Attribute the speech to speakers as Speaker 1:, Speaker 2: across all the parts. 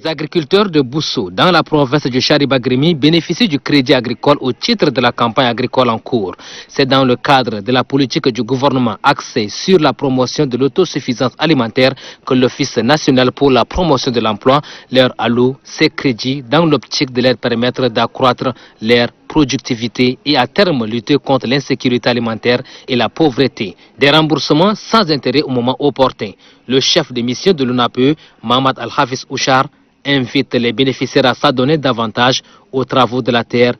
Speaker 1: Les agriculteurs de Bousso, dans la province du Charibagrimi, bénéficient du crédit agricole au titre de la campagne agricole en cours. C'est dans le cadre de la politique du gouvernement axée sur la promotion de l'autosuffisance alimentaire que l'Office national pour la promotion de l'emploi leur alloue ces crédits dans l'optique de leur permettre d'accroître leur productivité et à terme lutter contre l'insécurité alimentaire et la pauvreté. Des remboursements sans intérêt au moment opportun. Le chef de mission de l'UNAPE, Mohamed Al-Hafiz Ouchar, invite les bénéficiaires à s'adonner davantage aux travaux de la terre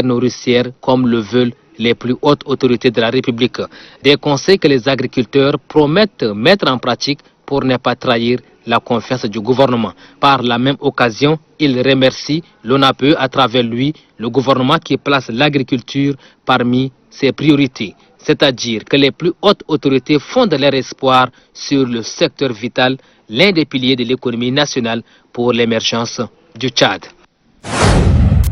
Speaker 1: nourricière comme le veulent les plus hautes autorités de la République. Des conseils que les agriculteurs promettent mettre en pratique pour ne pas trahir la confiance du gouvernement. Par la même occasion, il remercie l'ONAPE à travers lui, le gouvernement qui place l'agriculture parmi ses priorités. C'est-à-dire que les plus hautes autorités fondent leur espoir sur le secteur vital, l'un des piliers de l'économie nationale pour l'émergence du Tchad.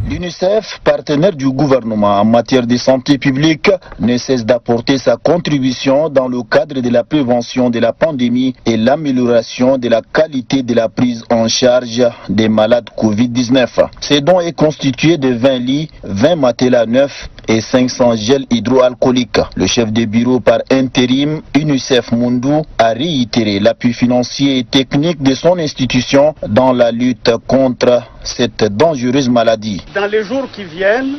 Speaker 2: L'UNICEF, partenaire du gouvernement en matière de santé publique, ne cesse d'apporter sa contribution dans le cadre de la prévention de la pandémie et l'amélioration de la qualité de la prise en charge des malades Covid-19. Ce don est constitué de 20 lits, 20 matelas neufs et 500 gels hydroalcooliques. Le chef de bureau par intérim, UNICEF Mundou, a réitéré l'appui financier et technique de son institution dans la lutte contre cette dangereuse maladie.
Speaker 3: Dans les jours qui viennent,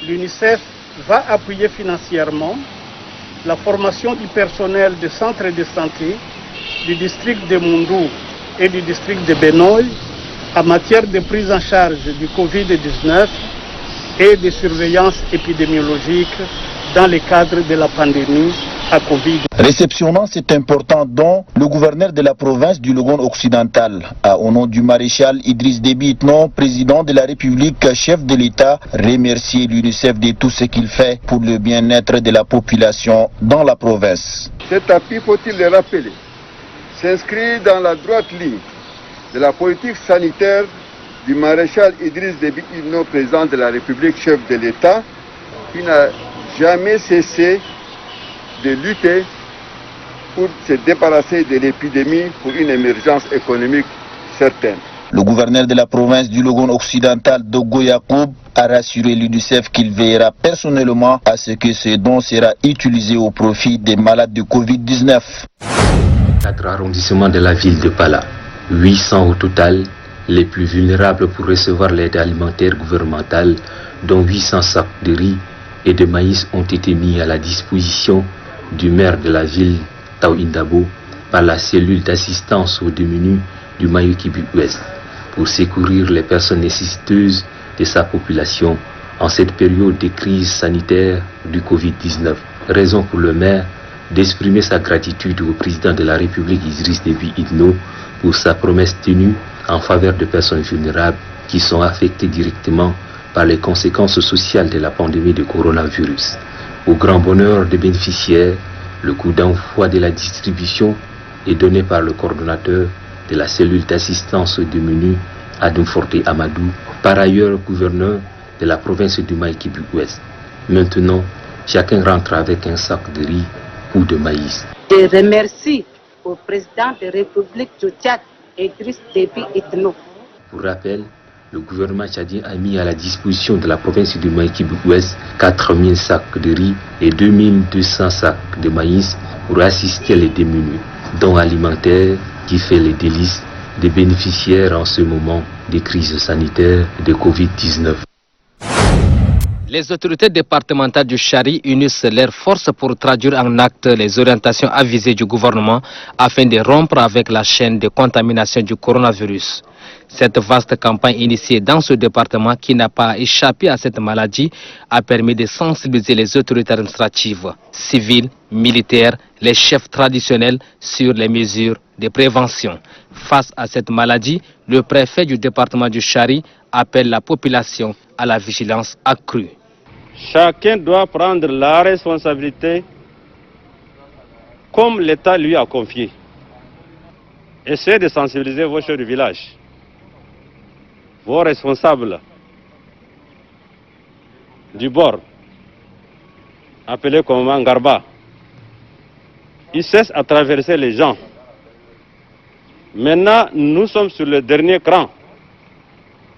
Speaker 3: l'UNICEF va appuyer financièrement la formation du personnel des centres de santé du district de Mundou et du district de Benoï en matière de prise en charge du Covid-19 et de surveillance épidémiologique dans le cadre de la pandémie à Covid.
Speaker 2: Réceptionnant cet important don, le gouverneur de la province du Logone occidental a, au nom du maréchal Idriss Déby Itno, président de la République, chef de l'État, remercié l'UNICEF de tout ce qu'il fait pour le bien-être de la population dans la province.
Speaker 4: Cet appui, faut-il le rappeler, s'inscrit dans la droite ligne de la politique sanitaire du maréchal Idriss Déby Itno, président de la République, chef de l'État, qui n'a jamais cessé de lutter pour se débarrasser de l'épidémie pour une émergence économique certaine.
Speaker 2: Le gouverneur de la province du Logone occidental, Dogo Yacoub, a rassuré l'UNICEF qu'il veillera personnellement à ce que ce don sera utilisé au profit des malades de Covid-19.
Speaker 5: 4 arrondissements de la ville de Pala, 800 au total, les plus vulnérables pour recevoir l'aide alimentaire gouvernementale, dont 800 sacs de riz et de maïs ont été mis à la disposition du maire de la ville, Tao Indabo, par la cellule d'assistance aux démunis du Mayukibu-Ouest pour secourir les personnes nécessiteuses de sa population en cette période de crise sanitaire du Covid-19. Raison pour le maire d'exprimer sa gratitude au président de la République Idriss Déby Itno pour sa promesse tenue en faveur de personnes vulnérables qui sont affectées directement par les conséquences sociales de la pandémie de coronavirus. Au grand bonheur des bénéficiaires, le coup d'envoi de la distribution est donné par le coordonnateur de la cellule d'assistance aux démunis, Adoum Forte Amadou, par ailleurs gouverneur de la province du Maïkibu-Ouest. Maintenant, chacun rentre avec un sac de riz ou de maïs.
Speaker 6: Je remercie au président de la République du Tchad, Idriss Déby Itno.
Speaker 5: Pour rappel, le gouvernement tchadien a mis à la disposition de la province du Maïkibu-Ouest 4000 sacs de riz et 2200 sacs de maïs pour assister les démunis, dons alimentaires qui fait les délices des bénéficiaires en ce moment de crise sanitaire de Covid-19.
Speaker 1: Les autorités départementales du Chari unissent leurs forces pour traduire en actes les orientations avisées du gouvernement afin de rompre avec la chaîne de contamination du coronavirus. Cette vaste campagne initiée dans ce département qui n'a pas échappé à cette maladie a permis de sensibiliser les autorités administratives, civiles, militaires, les chefs traditionnels sur les mesures de prévention. Face à cette maladie, le préfet du département du Chari appelle la population à la vigilance accrue.
Speaker 3: Chacun doit prendre la responsabilité comme l'État lui a confié. Essayez de sensibiliser vos chefs du village, vos responsables du bord, appelés comme Garba. Ils cessent à traverser les gens
Speaker 7: Maintenant, nous sommes sur le dernier cran.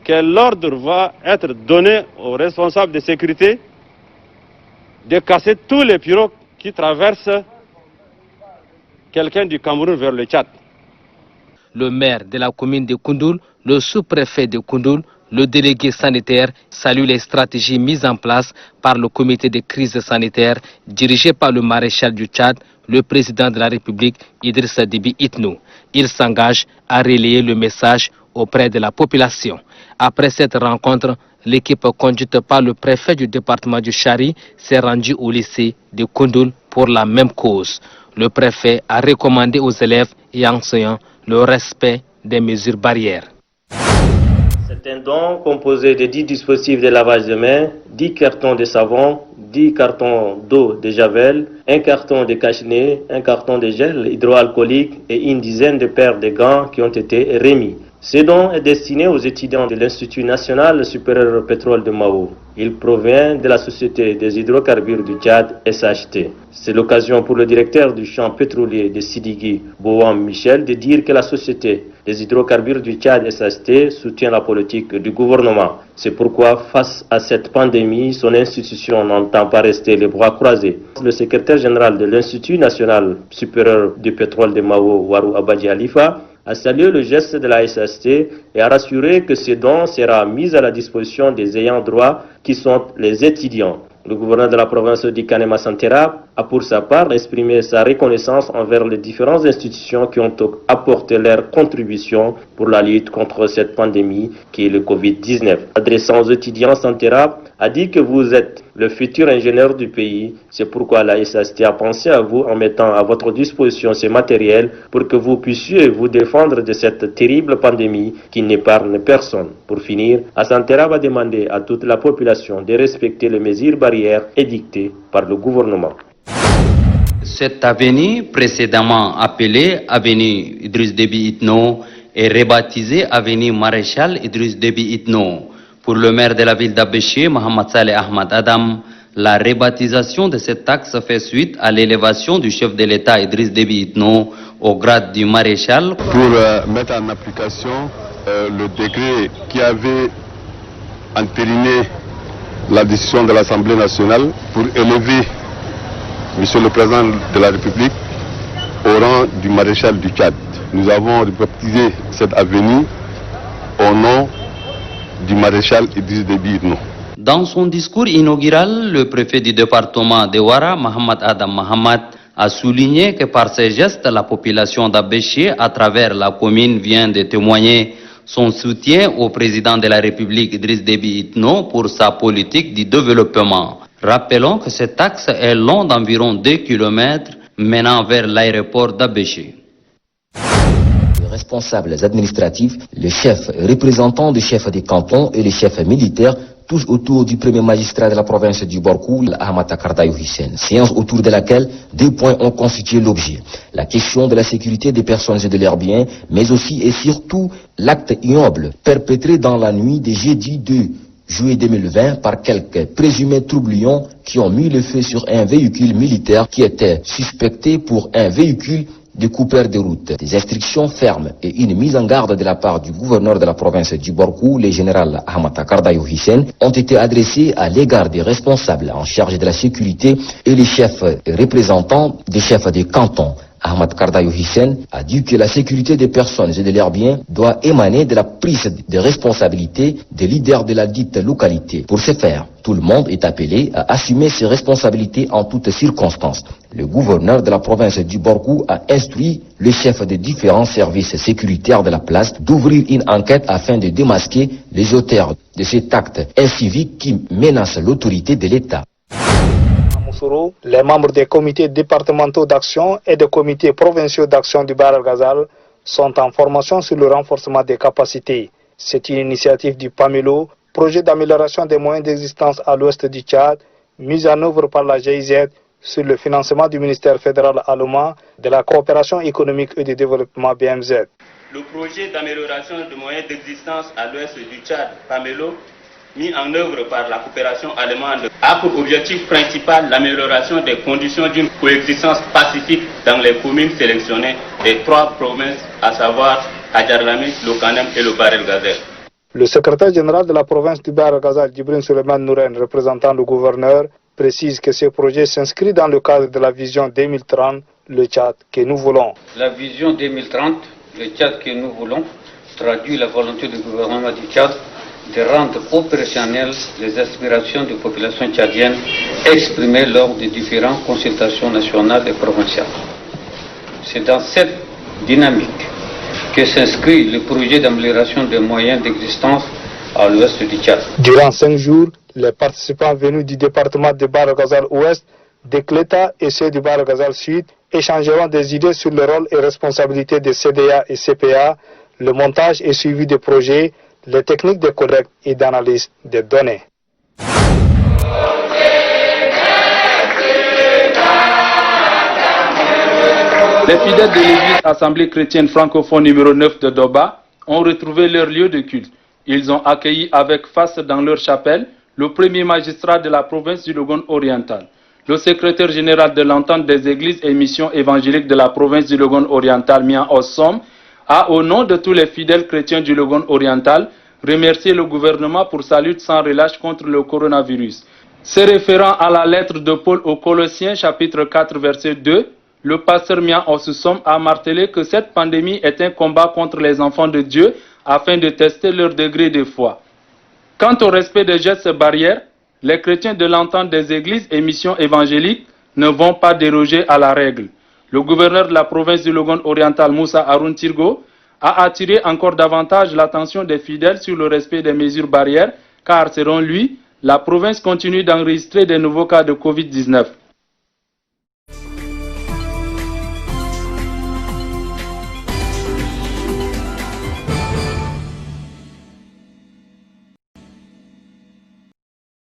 Speaker 7: Quel ordre va être donné aux responsables de sécurité de casser tous les pirogues qui traversent quelqu'un du Cameroun vers le Tchad?
Speaker 1: Le maire de la commune de Koundoul, le sous-préfet de Koundoul, le délégué sanitaire saluent les stratégies mises en place par le comité de crise sanitaire dirigé par le maréchal du Tchad, le président de la République, Idrissa Déby Itno. Il s'engage à relayer le message auprès de la population. Après cette rencontre, l'équipe conduite par le préfet du département du Chari s'est rendue au lycée de Koundoul pour la même cause. Le préfet a recommandé aux élèves et enseignants le respect des mesures barrières.
Speaker 8: C'est un don composé de 10 dispositifs de lavage de mains, 10 cartons de savon, 10 cartons d'eau de javel, un carton de cache-nez, un carton de gel hydroalcoolique et une dizaine de paires de gants qui ont été remis. Ce don est destiné aux étudiants de l'Institut national supérieur au pétrole de Mao. Il provient de la Société des hydrocarbures du Tchad, SHT. C'est l'occasion pour le directeur du champ pétrolier de Sidiki, Boam Michel, de dire que la Société des hydrocarbures du Tchad, SHT, soutient la politique du gouvernement. C'est pourquoi, face à cette pandémie, son institution n'entend pas rester les bras croisés. Le secrétaire général de l'Institut national supérieur du pétrole de Mao, Warou Abadji Alifa, a salué le geste de la SHT et a rassuré que ce don sera mis à la disposition des ayants droit qui sont les étudiants. Le gouverneur de la province du Kanema Santera a pour sa part exprimé sa reconnaissance envers les différentes institutions qui ont apporté leur contribution pour la lutte contre cette pandémie qui est le Covid-19. Adressant aux étudiants, Santera a dit que vous êtes le futur ingénieur du pays. C'est pourquoi la SHT a pensé à vous en mettant à votre disposition ces matériels pour que vous puissiez vous défendre de cette terrible pandémie qui n'épargne personne. Pour finir, Santera va demander à toute la population de respecter les mesures barrières édictées par le gouvernement.
Speaker 9: Cette avenue, précédemment appelée avenue Idriss Déby Itno, est rebaptisée avenue Maréchal Idriss Déby Itno. Pour le maire de la ville d'Abéché, Mohamed Saleh Ahmad Adam, la rebaptisation de cet axe fait suite à l'élévation du chef de l'État Idriss Déby Itno au grade du maréchal.
Speaker 10: Pour mettre en application le décret qui avait entériné la décision de l'Assemblée nationale pour élever Monsieur le Président de la République au rang du maréchal du Tchad. Nous avons rebaptisé cette avenue au nom du maréchal Idriss Déby Itno.
Speaker 9: Dans son discours inaugural, le préfet du département de Ouara, Mohamed Adam Mohamed, a souligné que par ses gestes, la population d'Abéché, à travers la commune, vient de témoigner son soutien au président de la République Idriss Déby Itno pour sa politique du développement. Rappelons que cet axe est long d'environ 2 km menant vers l'aéroport d'Abéché.
Speaker 11: Les responsables administratifs, les chefs représentants des chefs des cantons et les chefs militaires, tous autour du premier magistrat de la province du Borkou, Ahmad Kardayou Hissène. Séance autour de laquelle 2 points ont constitué l'objet. La question de la sécurité des personnes et de leurs biens, mais aussi et surtout l'acte ignoble perpétré dans la nuit des jeudi 2 juillet 2020 par quelques présumés troublions qui ont mis le feu sur un véhicule militaire qui était suspecté pour un véhicule de coupeur de route. Des instructions fermes et une mise en garde de la part du gouverneur de la province du Borkou, le général Ahmad Kardayou Hissène, ont été adressées à l'égard des responsables en charge de la sécurité et les chefs représentants des chefs des cantons. Ahmad Kardayou Hissène a dit que la sécurité des personnes et de leurs biens doit émaner de la prise de responsabilité des leaders de la dite localité. Pour ce faire, tout le monde est appelé à assumer ses responsabilités en toutes circonstances. Le gouverneur de la province du Borkou a instruit le chef des différents services sécuritaires de la place d'ouvrir une enquête afin de démasquer les auteurs de cet acte incivique qui menace l'autorité de l'État.
Speaker 12: Les membres des comités départementaux d'action et des comités provinciaux d'action du Bahr el-Ghazal sont en formation sur le renforcement des capacités. C'est une initiative du PAMELO, projet d'amélioration des moyens d'existence à l'ouest du Tchad, mise en œuvre par la GIZ sur le financement du ministère fédéral allemand de la coopération économique et du développement BMZ.
Speaker 8: Le projet d'amélioration des moyens d'existence à l'ouest du Tchad, PAMELO,
Speaker 13: mis en œuvre par la coopération allemande a pour objectif principal l'amélioration des conditions d'une coexistence pacifique dans les communes sélectionnées des 3 provinces, à savoir Hadjarlamit, le Kanem et le Bahr el Ghazal.
Speaker 12: Le secrétaire général de la province du Bahr el Ghazal, Djibril Souleymane Nouren, représentant le gouverneur, précise que ce projet s'inscrit dans le cadre de la vision 2030, le Tchad que nous voulons.
Speaker 14: La vision 2030, le Tchad que nous voulons, traduit la volonté du gouvernement du Tchad de rendre opérationnelles les aspirations des populations tchadiennes exprimées lors des différentes consultations nationales et provinciales. C'est dans cette dynamique que s'inscrit le projet d'amélioration des moyens d'existence à l'ouest du Tchad.
Speaker 12: Durant 5 jours, les participants venus du département de Bahr el Ghazal Ouest, de Cléta et ceux du Bahr el Ghazal Sud échangeront des idées sur le rôle et responsabilités des CDA et CPA, le montage et suivi des projets, les techniques de collecte et d'analyse des données.
Speaker 15: Les fidèles de l'église Assemblée chrétienne francophone numéro 9 de Doba ont retrouvé leur lieu de culte. Ils ont accueilli avec face dans leur chapelle le premier magistrat de la province du Logone oriental. Le secrétaire général de l'entente des églises et missions évangéliques de la province du Logone oriental, Mian Ossom, a, au nom de tous les fidèles chrétiens du Logone oriental, remercié le gouvernement pour sa lutte sans relâche contre le coronavirus. Se référant à la lettre de Paul aux Colossiens, chapitre 4, verset 2, le pasteur Mian Ossom a martelé que cette pandémie est un combat contre les enfants de Dieu afin de tester leur degré de foi. Quant au respect des gestes barrières, les chrétiens de l'entente des églises et missions évangéliques ne vont pas déroger à la règle. Le gouverneur de la province du Logone oriental, Moussa Haroun Tirgo, a attiré encore davantage l'attention des fidèles sur le respect des mesures barrières, car selon lui, la province continue d'enregistrer des nouveaux cas de Covid-19.